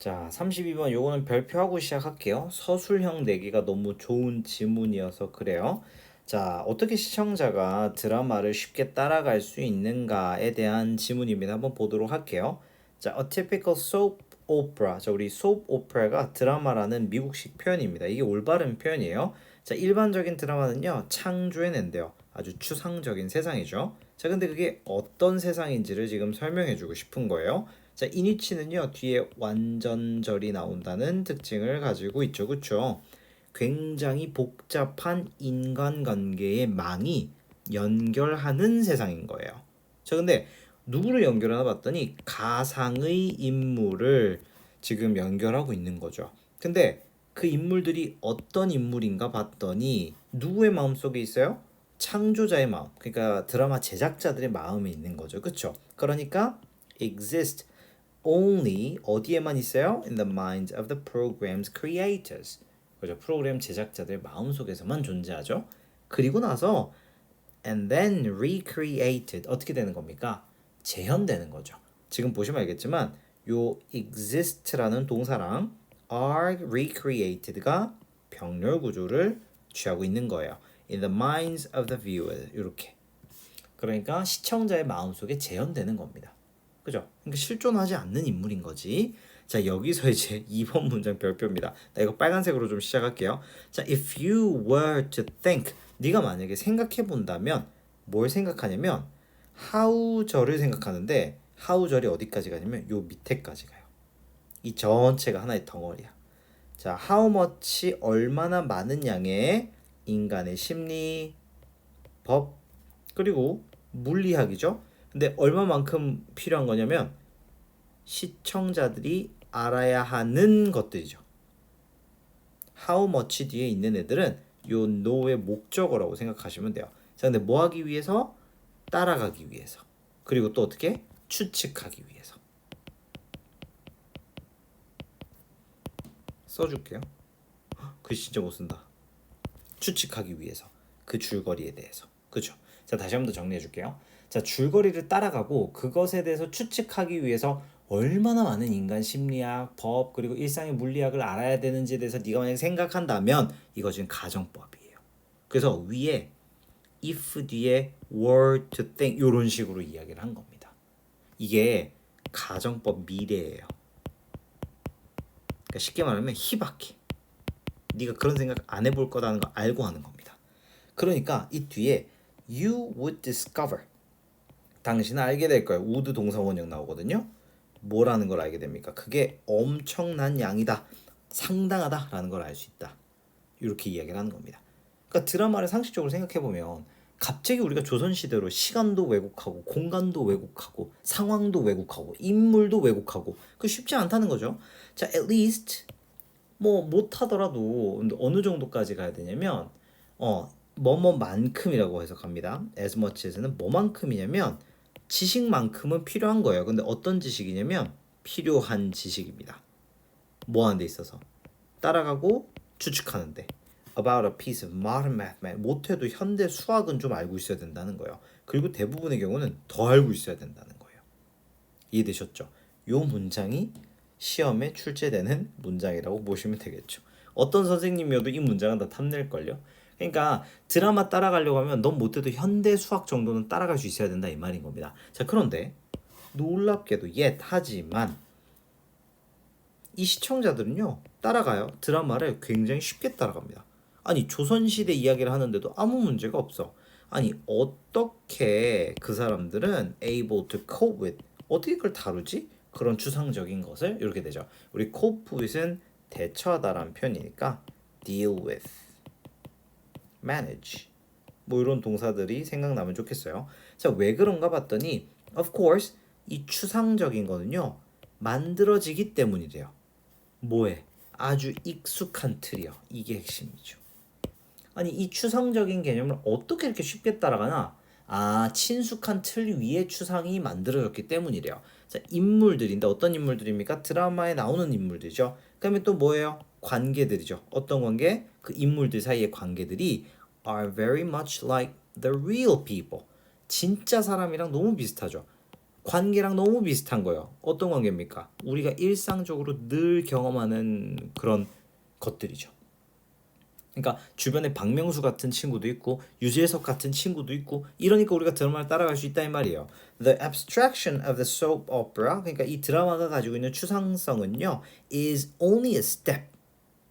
자, 32번 요거는 별표하고 시작할게요. 서술형 내기가 너무 좋은 지문이어서 그래요. 자, 어떻게 시청자가 드라마를 쉽게 따라갈 수 있는가에 대한 지문입니다. 한번 보도록 할게요. 자, a typical soap opera. 자, 우리 soap opera가 드라마라는 미국식 표현입니다. 이게 올바른 표현이에요. 자, 일반적인 드라마는요, 창조해낸대요. 아주 추상적인 세상이죠. 자, 근데 그게 어떤 세상인지를 지금 설명해주고 싶은 거예요. 자, 이니치는요, 뒤에 완전절이 나온다는 특징을 가지고 있죠. 그쵸? 굉장히 복잡한 인간관계의 망이 연결하는 세상인 거예요. 자, 근데 누구를 연결하나 봤더니 가상의 인물을 지금 연결하고 있는 거죠. 근데 그 인물들이 어떤 인물인가 봤더니 누구의 마음속에 있어요? 창조자의 마음. 그러니까 드라마 제작자들의 마음에 있는 거죠. 그쵸? 그러니까 exist only 어디에만 있어요? In the minds of the program's creators. 그죠? 프로그램 제작자들 마음속에서만 존재하죠. 그리고 나서 and then recreated 어떻게 되는 겁니까? 재현되는 거죠. 지금 보시면 알겠지만 요 exist라는 동사랑 are recreated가 병렬 구조를 취하고 있는 거예요. In the minds of the viewer 이렇게. 그러니까 시청자의 마음속에 재현되는 겁니다. 그죠? 그러니까 실존하지 않는 인물인 거지. 자, 여기서 이제 2번 문장 별표입니다. 나 이거 빨간색으로 좀 시작할게요. 자, if you were to think 네가 만약에 생각해 본다면 뭘 생각하냐면 how절을 생각하는데 how절이 어디까지 가냐면 요 밑에까지 가요. 이 전체가 하나의 덩어리야. 자, how much 얼마나 많은 양의 인간의 심리, 법, 그리고 물리학이죠. 근데 얼마만큼 필요한 거냐면 시청자들이 알아야 하는 것들이죠. How much 뒤에 있는 애들은 요 know의 목적어라고 생각하시면 돼요. 자, 근데 뭐 하기 위해서? 따라가기 위해서. 그리고 또 어떻게? 추측하기 위해서. 써줄게요. 글씨 진짜 못 쓴다. 추측하기 위해서. 그 줄거리에 대해서. 그죠? 자, 다시 한번 더 정리해 줄게요. 자, 줄거리를 따라가고 그것에 대해서 추측하기 위해서 얼마나 많은 인간 심리학, 법, 그리고 일상의 물리학을 알아야 되는지에 대해서 네가 만약에 생각한다면 이거 지금 가정법이에요. 그래서 위에 if 뒤에 were to think 이런 식으로 이야기를 한 겁니다. 이게 가정법 미래예요. 그러니까 쉽게 말하면 희박해. 네가 그런 생각 안 해볼 거라는 거 알고 하는 겁니다. 그러니까 이 뒤에 you would discover 당신은 알게 될 거예요. would 동사 원형 나오거든요. 뭐라는 걸 알게 됩니까? 그게 엄청난 양이다. 상당하다라는 걸 알 수 있다. 이렇게 이야기를 하는 겁니다. 그러니까 드라마를 상식적으로 생각해 보면 갑자기 우리가 조선시대로 시간도 왜곡하고 공간도 왜곡하고 상황도 왜곡하고 인물도 왜곡하고 그 쉽지 않다는 거죠. 자, at least 뭐 못하더라도 어느 정도까지 가야 되냐면 뭐뭐만큼이라고 해석합니다. as much as는 뭐만큼이냐면 지식만큼은 필요한 거예요. 근데 어떤 지식이냐면 필요한 지식입니다. 뭐 하는 데 있어서 따라가고 추측하는데 about a piece of modern mathematics 못해도 현대 수학은 좀 알고 있어야 된다는 거예요. 그리고 대부분의 경우는 더 알고 있어야 된다는 거예요. 이해되셨죠? 요 문장이 시험에 출제되는 문장이라고 보시면 되겠죠. 어떤 선생님이어도 이 문장은 다 탐낼걸요. 그러니까 드라마 따라가려고 하면 넌 못해도 현대 수학 정도는 따라갈 수 있어야 된다 이 말인 겁니다. 자, 그런데 놀랍게도 하지만 이 시청자들은요 따라가요. 드라마를 굉장히 쉽게 따라갑니다. 아니 조선시대 이야기를 하는데도 아무 문제가 없어. 아니 어떻게 그 사람들은 able to cope with 어떻게 그걸 다루지? 그런 추상적인 것을 이렇게 되죠. 우리 cope with은 대처하다라는 표현이니까 deal with, manage 뭐 이런 동사들이 생각나면 좋겠어요. 자, 왜 그런가 봤더니 of course 이 추상적인 거는요 만들어지기 때문이래요. 뭐에? 아주 익숙한 틀이요. 이게 핵심이죠. 아니 이 추상적인 개념을 어떻게 이렇게 쉽게 따라가나? 아, 친숙한 틀 위에 추상이 만들어졌기 때문이래요. 자, 인물들인데 어떤 인물들입니까? 드라마에 나오는 인물들이죠. 그다음에 또 뭐예요? 관계들이죠. 어떤 관계? 그 인물들 사이의 관계들이 are very much like the real people. 진짜 사람이랑 너무 비슷하죠. 관계랑 너무 비슷한 거예요. 어떤 관계입니까? 우리가 일상적으로 늘 경험하는 그런 것들이죠. 그러니까 주변에 박명수 같은 친구도 있고 유재석 같은 친구도 있고 이러니까 우리가 드라마를 따라갈 수 있다 이 말이에요. The abstraction of the soap opera, 그러니까 이 드라마가 가지고 있는 추상성은요, is only a step,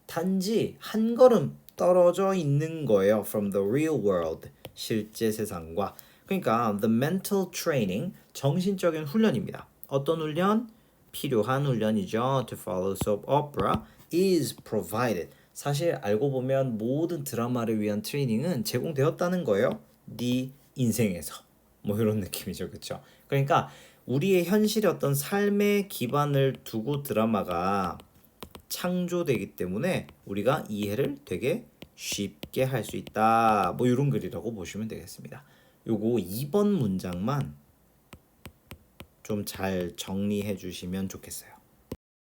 단지 한 걸음 떨어져 있는 거예요. From the real world, 실제 세상과. 그러니까 the mental training, 정신적인 훈련입니다. 어떤 훈련? 필요한 훈련이죠. To follow soap opera is provided. 사실 알고 보면 모든 드라마를 위한 트레이닝은 제공되었다는 거예요. 네 인생에서. 뭐 이런 느낌이죠. 그렇죠? 그러니까 우리의 현실의 어떤 삶의 기반을 두고 드라마가 창조되기 때문에 우리가 이해를 되게 쉽게 할 수 있다. 뭐 이런 글이라고 보시면 되겠습니다. 요거 2번 문장만 좀 잘 정리해 주시면 좋겠어요.